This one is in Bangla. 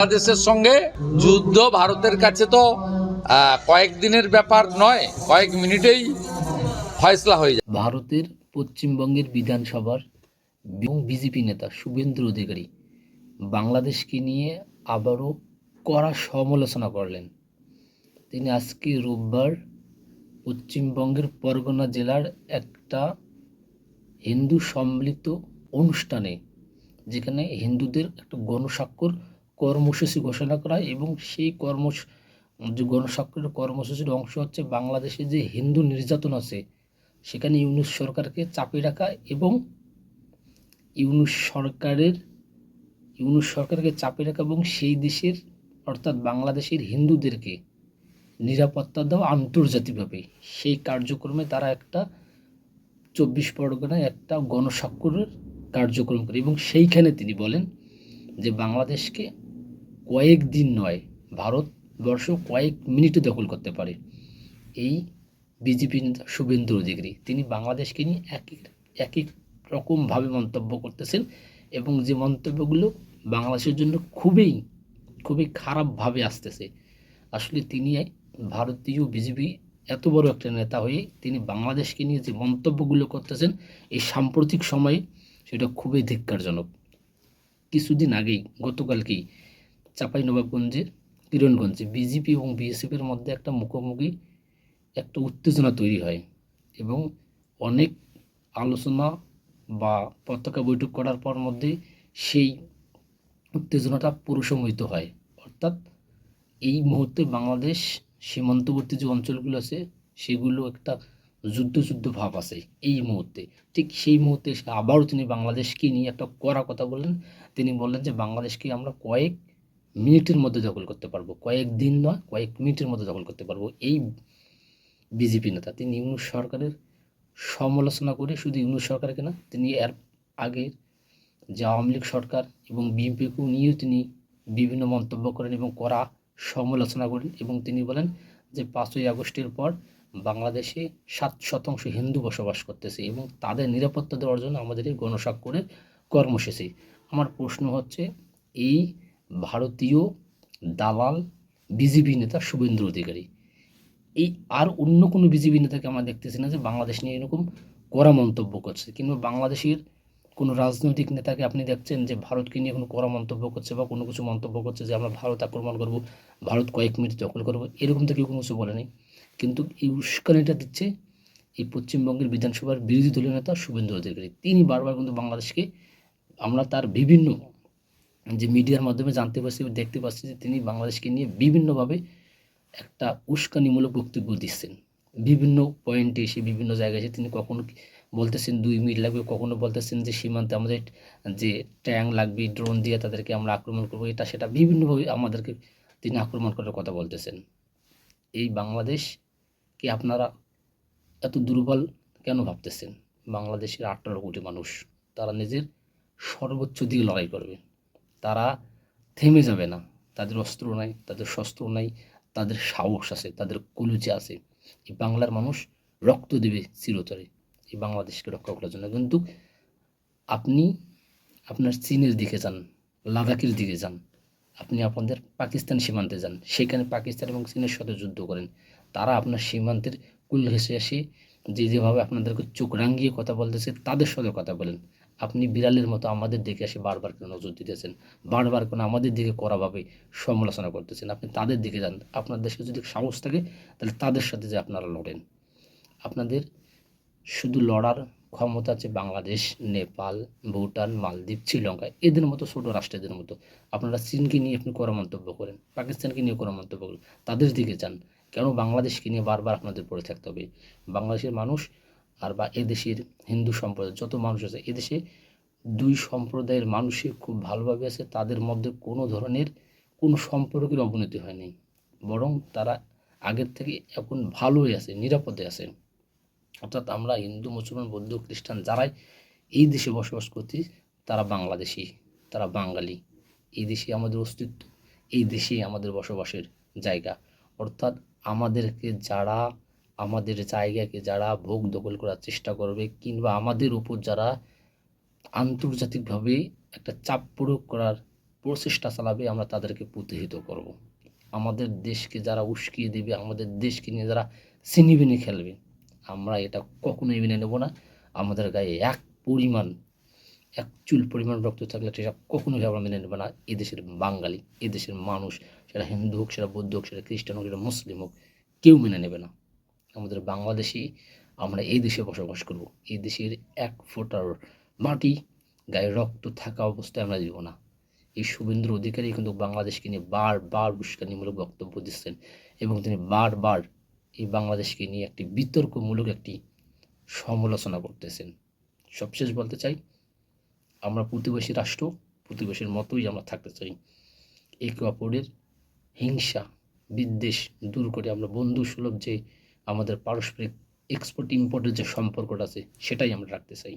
বাংলাদেশের সঙ্গে যুদ্ধ ভারতের কাছে তো কয়েকদিনের ব্যাপার নয়, কয়েক মিনিটেই ফয়সলা হয়ে যায়। ভারতের পশ্চিমবঙ্গের বিধানসভার এবং বিজেপি নেতা শুভেন্দু অধিকারী বাংলাদেশকে নিয়ে আবারও কড়া সমালোচনা করলেন। তিনি আজকে রোববার পশ্চিমবঙ্গের পরগনা জেলার একটা হিন্দু সম্মিলিত অনুষ্ঠানে, যেখানে হিন্দুদের একটা গণস্বাক্ষর কর্মসূচি ঘোষণা করা হয় এবং সেই যে গণস্বাক্ষরের কর্মসূচির অংশ হচ্ছে বাংলাদেশে যে হিন্দু নির্যাতন আছে সেখানে ইউনূস সরকারকে চাপে রাখা এবং ইউনূস সরকারকে চাপে রাখা এবং সেই দেশের অর্থাৎ বাংলাদেশের হিন্দুদেরকে নিরাপত্তা দেওয়া আন্তর্জাতিকভাবে সেই কার্যক্রমে তারা একটা 24 পরগনায় একটা গণস্বাক্ষরের কার্যক্রম করে এবং সেইখানে তিনি বলেন যে বাংলাদেশকে কয়েকদিন নয়, ভারতবর্ষ কয়েক মিনিটে দখল করতে পারে। এই বিজেপি নেতা শুভেন্দু অধিকারী তিনি বাংলাদেশকে নিয়ে এক এক রকমভাবে মন্তব্য করতেছেন এবং যে মন্তব্যগুলো বাংলাদেশের জন্য খুবই খুবই খারাপভাবে আসতেছে। আসলে তিনি ভারতীয় বিজেপি এত বড় একটা নেতা হয়ে তিনি বাংলাদেশকে নিয়ে যে মন্তব্যগুলো করতেছেন এই সাম্প্রতিক সময়ে, সেটা খুবই ধিক্কারজনক। কিছুদিন আগেই গতকালকেই চাঁপাইনবাবগঞ্জের কিরণগঞ্জে বিজেপি এবং বিএসএফের মধ্যে একটা মুখোমুখি একটা উত্তেজনা তৈরি হয় এবং অনেক আলোচনা বা পতাকা বৈঠক করার পর মধ্যে সেই উত্তেজনাটা প্রশমিত হয়। অর্থাৎ এই মুহূর্তে বাংলাদেশ সীমান্তবর্তী যে অঞ্চলগুলো আছে সেগুলো একটা যুদ্ধ ভাব আছে এই মুহূর্তে। ঠিক সেই মুহূর্তে এসে আবারও তিনি বাংলাদেশকে নিয়ে একটা কড়া কথা বললেন। তিনি বললেন যে বাংলাদেশকে আমরা কয়েক মিনিটের মধ্যে দখল করতে পারবো, কয়েক দিন নয় কয়েক মিনিটের মধ্যে দখল করতে পারবো। এই বিজেপি নেতা তিনি ইউনূস সরকারের সমালোচনা করে শুধু ইউনূস সরকারকে না, তিনি এর আগের যে আওয়ামী লীগ সরকার এবং বিএনপিকেও নিয়েও তিনি বিভিন্ন মন্তব্য করেন এবং কড়া সমালোচনা করেন এবং তিনি বলেন যে 5ই আগস্টের পর বাংলাদেশে 7% হিন্দু বসবাস করতেছে এবং তাদের নিরাপত্তা দেওয়ার জন্য আমাদের এই গণস্বাক্ষরের কর্মসূচি। আমার প্রশ্ন হচ্ছে, এই ভারতীয় দালাল বিজেপি নেতা শুভেন্দু অধিকারী এই আর অন্য কোনো বিজেপি নেতাকে আমরা দেখতেছি না যে বাংলাদেশ নিয়ে এরকম কড়া মন্তব্য করছে, কিংবা বাংলাদেশের কোনো রাজনৈতিক নেতাকে আপনি দেখছেন যে ভারতকে নিয়ে কোনো কড়া মন্তব্য করছে বা কোনো কিছু মন্তব্য করছে যে আমরা ভারত আক্রমণ করব, ভারত কয়েক মিনিট দখল করবো, এরকম তো কেউ কোনো কিছু বলেনি। কিন্তু এই উস্কানিটা দিচ্ছে এই পশ্চিমবঙ্গের বিধানসভার বিরোধী দলীয় নেতা শুভেন্দু অধিকারী। তিনি বারবার কিন্তু বাংলাদেশকে, আমরা তার বিভিন্ন যে মিডিয়ার মাধ্যমে জানতে পারছি দেখতে পাচ্ছি যে তিনি বাংলাদেশকে নিয়ে বিভিন্নভাবে একটা উস্কানিমূলক বক্তব্য দিচ্ছেন। বিভিন্ন পয়েন্টে এসে বিভিন্ন জায়গায় এসে তিনি কখনো বলতেছেন 2 মিনিট লাগবে, কখনো বলতেছেন যে সীমান্তে আমাদের যে ট্যাঙ্ক লাগবে, ড্রোন দিয়ে তাদেরকে আমরা আক্রমণ করবো, এটা সেটা বিভিন্নভাবে আমাদেরকে তিনি আক্রমণ করার কথা বলতেছেন। এই বাংলাদেশকে আপনারা এত দুর্বল কেন ভাবতেছেন? বাংলাদেশের 18 কোটি মানুষ, তারা নিজের সর্বোচ্চ দিয়ে লড়াই করবে, তারা থেমে যাবে না। তাদের অস্ত্র নাই, তাদের শস্ত্র নাই, তাদের সাহস আছে, তাদের কলুচে আছে। এই বাংলার মানুষ রক্ত দেবে চিরতরে এই বাংলাদেশকে রক্ষা করার জন্য। কিন্তু আপনি আপনার চীনের দিকে যান, লাদাখের দিকে যান, আপনি আপনাদের পাকিস্তান সীমান্তে যান, সেখানে পাকিস্তান এবং চীনের সাথে যুদ্ধ করেন। তারা আপনার সীমান্তের কুল ঘেঁষে এসে যেভাবে আপনাদেরকে চোখ রাঙিয়ে কথা বলতেছে তাদের সাথে কথা বলেন। আপনি বিড়ালের মতো আমাদের দিকে এসে বারবার কেন নজর দিতেছেন, বারবার কেন আমাদের দিকে কড়াভাবে সমালোচনা করতেছেন? আপনি তাদের দিকে যান, আপনার দেশে যদি সাহস থাকে তাহলে তাদের সাথে যে আপনারা লড়েন। আপনাদের শুধু লড়ার ক্ষমতা আছে বাংলাদেশ, নেপাল, ভুটান, মালদ্বীপ, শ্রীলঙ্কা এদের মতো ছোট রাষ্ট্রদের মতো। আপনারা চীনকে নিয়ে আপনি কড়া মন্তব্য করেন, পাকিস্তানকে নিয়ে কড়া মন্তব্য করেন, তাদের দিকে যান। কেন বাংলাদেশকে নিয়ে বারবার আপনাদের পড়ে থাকতে হবে? বাংলাদেশের মানুষ আর বা এদেশের হিন্দু সম্প্রদায় যত মানুষ আছে, এদেশে 2 সম্প্রদায়ের মানুষই খুব ভালোভাবে আছে, তাদের মধ্যে কোনো ধরনের কোনো সম্পর্কের অবনতি হয়নি, বরং তারা আগের থেকে এখন ভালোই আছে, নিরাপদে আছে। অর্থাৎ আমরা হিন্দু, মুসলমান, বৌদ্ধ, খ্রিস্টান যারাই এই দেশে বসবাস করছি তারা বাংলাদেশি, তারা বাঙালি। এই দেশে আমাদের অস্তিত্ব, এই দেশেই আমাদের বসবাসের জায়গা। অর্থাৎ আমাদেরকে যারা, আমাদের জায়গাকে যারা ভোগ দখল করার চেষ্টা করবে কিংবা আমাদের উপর যারা আন্তর্জাতিকভাবে একটা চাপ প্রয়োগ করার প্রচেষ্টা চালাবে আমরা তাদেরকে প্রতিহত করব। আমাদের দেশকে যারা উস্কিয়ে দেবে, আমাদের দেশকে নিয়ে যারা ছিনিবিনি খেলবে, আমরা এটা কখনোই মেনে নেব না। আমাদের গায়ে এক চুল পরিমাণ রক্ত থাকলে সেটা কখনোই আমরা মেনে নেব না। এদেশের বাঙালি, এদেশের মানুষ, সেটা হিন্দু হোক, সেটা বৌদ্ধ হোক, সেটা খ্রিস্টান হোক, সেটা মুসলিম হোক, কেউ মেনে নেবে না। আমাদের বাংলাদেশি, আমরা এই দেশে বসবাস করব। এই দেশের এক ফোঁটার মাটি গায়ে রক্ত থাকা অবস্থায় আমরা দিব না। এই শুভেন্দু অধিকারী কিন্তু বাংলাদেশকে নিয়ে বারবার উস্কানিমূলক বক্তব্য দিচ্ছেন এবং তিনি বারবার এই বাংলাদেশকে নিয়ে একটি বিতর্কমূলক একটি সমালোচনা করতেছেন। সবশেষ বলতে চাই, আমরা প্রতিবেশী রাষ্ট্র, প্রতিবেশীর মতোই আমরা থাকতে চাই। একে অপরের হিংসা বিদ্বেষ দূর করে আমরা বন্ধু সুলভ যে আমাদের পারস্পরিক এক্সপোর্ট ইম্পোর্টের যে সম্পর্কটা আছে সেটাই আমরা রাখতে চাই।